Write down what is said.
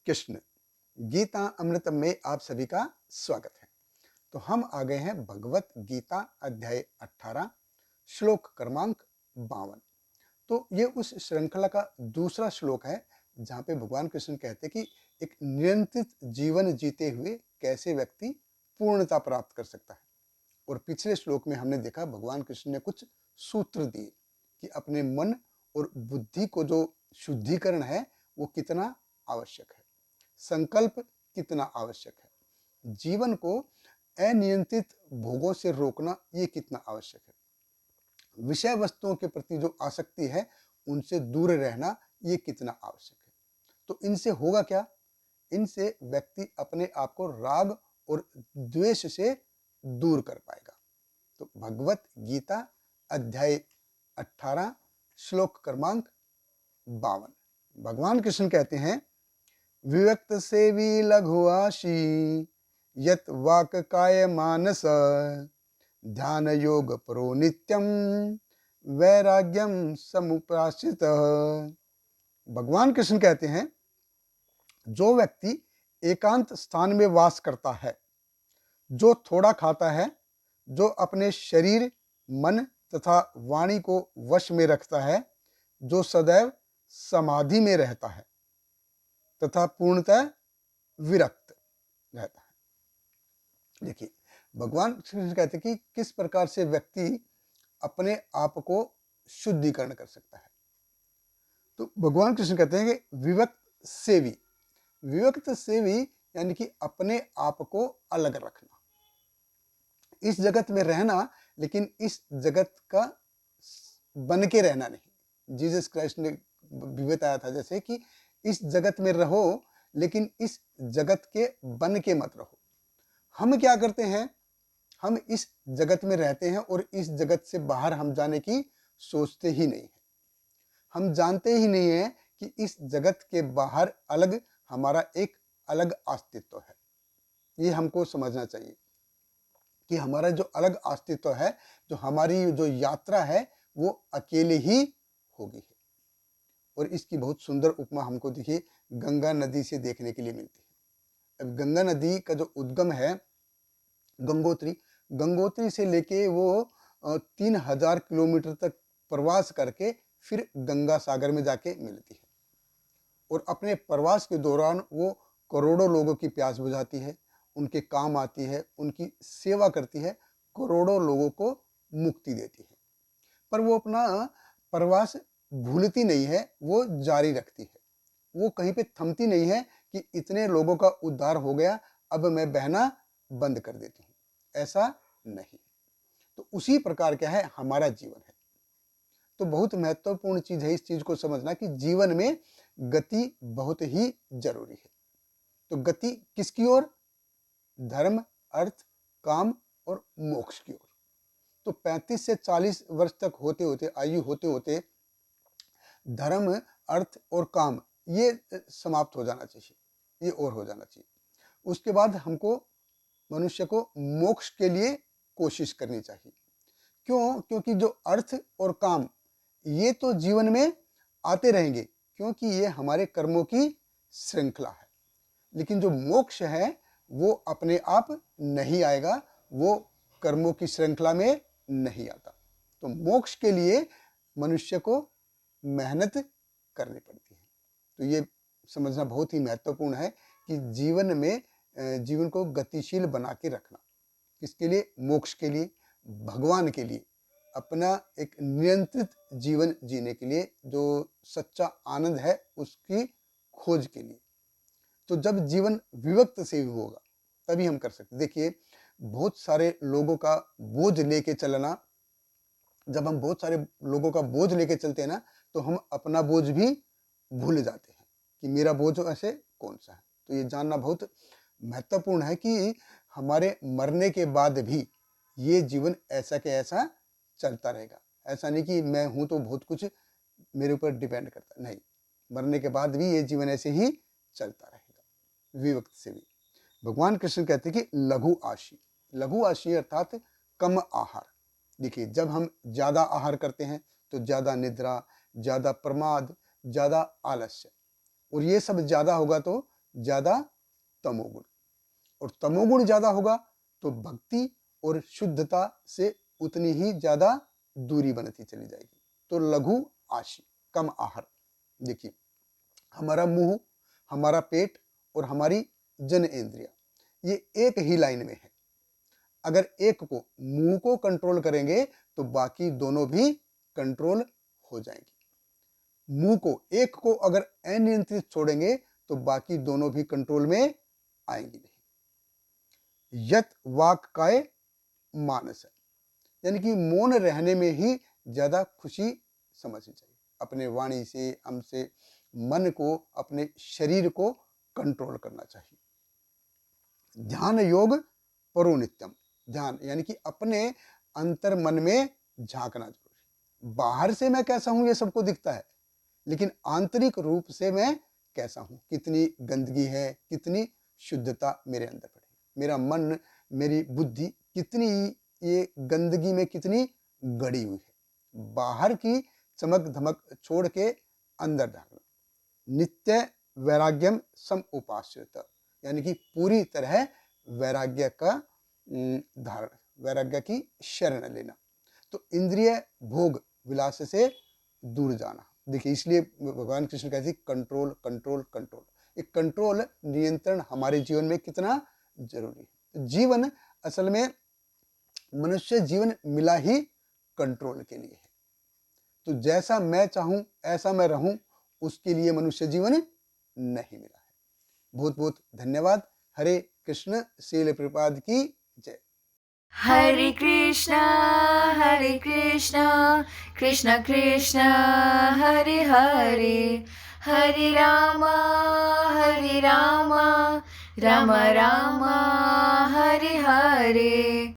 कृष्ण। गीता अमृतम में आप सभी का स्वागत है। तो हम आ गए हैं भगवत गीता अध्याय 18 श्लोक क्रमांक 52। तो ये उस श्रृंखला का दूसरा श्लोक है जहाँ पे भगवान कृष्ण कहते हैं कि एक नियंत्रित जीवन जीते हुए कैसे व्यक्ति पूर्णता प्राप्त कर सकता है। और पिछले श्लोक में हमने देखा भगवान कृष्ण ने कुछ सूत्र दिए कि अपने मन और बुद्धि को जो शुद्धिकरण है वो कितना आवश्यक है, संकल्प कितना आवश्यक है, जीवन को अनियंत्रित भोगों से रोकना ये कितना आवश्यक है, विषय वस्तुओं के प्रति जो आसक्ति है उनसे दूर रहना ये कितना आवश्यक है। तो इनसे होगा क्या? इनसे व्यक्ति अपने आप को राग और द्वेष से दूर कर पाएगा। तो भगवत गीता अध्याय 18 श्लोक क्रमांक 52 भगवान कृष्ण कहते हैं, विविक्त सेवी लघुआशी यत वाक काय मानस ध्यान योग परो नित्यम वैराग्यम समुपाश्रित। भगवान कृष्ण कहते हैं, जो व्यक्ति एकांत स्थान में वास करता है, जो थोड़ा खाता है, जो अपने शरीर मन तथा वाणी को वश में रखता है, जो सदैव समाधि में रहता है तथा पूर्णतः विरक्त रहता है। देखिए भगवान कृष्ण कहते हैं कि किस प्रकार से व्यक्ति अपने आप को शुद्धिकरण कर सकता है। तो भगवान कृष्ण कहते हैं कि विविक्त सेवी यानी कि अपने आप को अलग रखना, इस जगत में रहना लेकिन इस जगत का बन के रहना नहीं। जीसस क्राइस्ट ने भी बताया था जैसे कि इस जगत में रहो लेकिन इस जगत के बन के मत रहो। हम क्या करते हैं, हम इस जगत में रहते हैं और इस जगत से बाहर हम जाने की सोचते ही नहीं है। हम जानते ही नहीं है कि इस जगत के बाहर अलग हमारा एक अलग अस्तित्व है। ये हमको समझना चाहिए कि हमारा जो अलग अस्तित्व है, जो हमारी जो यात्रा है वो अकेले ही होगी है। और इसकी बहुत सुंदर उपमा हमको देखिए गंगा नदी से देखने के लिए मिलती है। अब गंगा नदी का जो उद्गम है गंगोत्री से लेके वो 3000 किलोमीटर तक प्रवास करके फिर गंगा सागर में जाके मिलती है। और अपने प्रवास के दौरान वो करोड़ों लोगों की प्यास बुझाती है, उनके काम आती है, उनकी सेवा करती है, करोड़ों लोगों को मुक्ति देती है। पर वो अपना प्रवास भूलती नहीं है, वो जारी रखती है। वो कहीं पे थमती नहीं है कि इतने लोगों का उद्धार हो गया, अब मैं बहना बंद कर देती हूँ, ऐसा नहीं। तो उसी प्रकार क्या है हमारा जीवन है। तो बहुत महत्वपूर्ण चीज है इस चीज को समझना कि जीवन में गति बहुत ही जरूरी है। तो गति किसकी ओर? धर्म, अर्थ, काम और मोक्ष की ओर। तो 35 से 40 वर्ष तक होते होते आयु होते होते धर्म, अर्थ और काम ये समाप्त हो जाना चाहिए, ये और हो जाना चाहिए। उसके बाद हमको मनुष्य को मोक्ष के लिए कोशिश करनी चाहिए। क्यों? क्योंकि जो अर्थ और काम ये तो जीवन में आते रहेंगे क्योंकि ये हमारे कर्मों की श्रृंखला है। लेकिन जो मोक्ष है वो अपने आप नहीं आएगा, वो कर्मों की श्रृंखला में नहीं आता। तो मोक्ष के लिए मनुष्य को मेहनत करनी पड़ती है। तो ये समझना बहुत ही महत्वपूर्ण है कि जीवन में जीवन को गतिशील बना के रखना, किसके लिए? मोक्ष के लिए, भगवान के लिए, अपना एक नियंत्रित जीवन जीने के लिए, जो सच्चा आनंद है उसकी खोज के लिए। तो जब जीवन विविक्त से होगा तभी हम कर सकते। देखिए बहुत सारे लोगों का बोझ लेके चलना, जब हम बहुत सारे लोगों का बोझ लेके चलते हैं ना तो हम अपना बोझ भी भूल जाते हैं कि मेरा बोझ ऐसे कौन सा है। तो ये जानना बहुत महत्वपूर्ण है कि हमारे मरने के बाद भी ये जीवन ऐसा के ऐसा चलता रहेगा। ऐसा नहीं कि मैं हूं तो बहुत कुछ मेरे ऊपर डिपेंड करता, नहीं, मरने के बाद भी ये जीवन ऐसे ही चलता रहेगा। विविक्त से भी भगवान कृष्ण कहते हैं कि लघु आशी अर्थात कम आहार। देखिए जब हम ज्यादा आहार करते हैं तो ज्यादा निद्रा, ज्यादा प्रमाद, ज्यादा आलस्य, और ये सब ज्यादा होगा तो ज़्यादा तमोगुण, और तमोगुण ज़्यादा होगा तो भक्ति और शुद्धता से उतनी ही ज़्यादा दूरी बनती चली जाएगी। तो लघु आशी, कम आहार। देखिए, हमारा मुंह, हमारा पेट और हमारी जनेंद्रिया ये एक ही लाइन में है। अगर एक को, मुंह को कंट्रोल करेंगे तो बाकी दोनों भी कंट्रोल हो जाएंगे। मुंह को, एक को अगर अनियंत्रित छोड़ेंगे तो बाकी दोनों भी कंट्रोल में आएंगे नहीं। यत वाक काय मानस है, यानी कि मौन रहने में ही ज्यादा खुशी समझनी चाहिए। अपने वाणी से, हमसे मन को, अपने शरीर को कंट्रोल करना चाहिए। ध्यान योग परो नित्यम, ध्यान यानी कि अपने अंतर मन में झांकना जरूरी। बाहर से मैं कैसा हूं ये सबको दिखता है, लेकिन आंतरिक रूप से मैं कैसा हूं, कितनी गंदगी है, कितनी शुद्धता मेरे अंदर पड़ी, मेरा मन, मेरी बुद्धि कितनी ये गंदगी में कितनी गड़ी हुई है। बाहर की चमक धमक छोड़ के अंदर झांकना। नित्य वैराग्यम सम उपाश्रित, यानी कि पूरी तरह वैराग्य का धारण, वैराग्य की शरण लेना। तो इंद्रिय भोग विलास से दूर जाना। देखिए, इसलिए भगवान कृष्ण कहते हैं कंट्रोल कंट्रोल कंट्रोल। एक कंट्रोल, नियंत्रण हमारे जीवन में कितना जरूरी है। जीवन असल में, मनुष्य जीवन मिला ही कंट्रोल के लिए है। तो जैसा मैं चाहूं ऐसा मैं रहूं, उसके लिए मनुष्य जीवन नहीं मिला है। बहुत बहुत धन्यवाद। हरे कृष्ण। श्रील प्रभुपाद की जय। हरे कृष्णा कृष्ण कृष्ण हरे हरे, हरे रामा राम राम हरे हरे।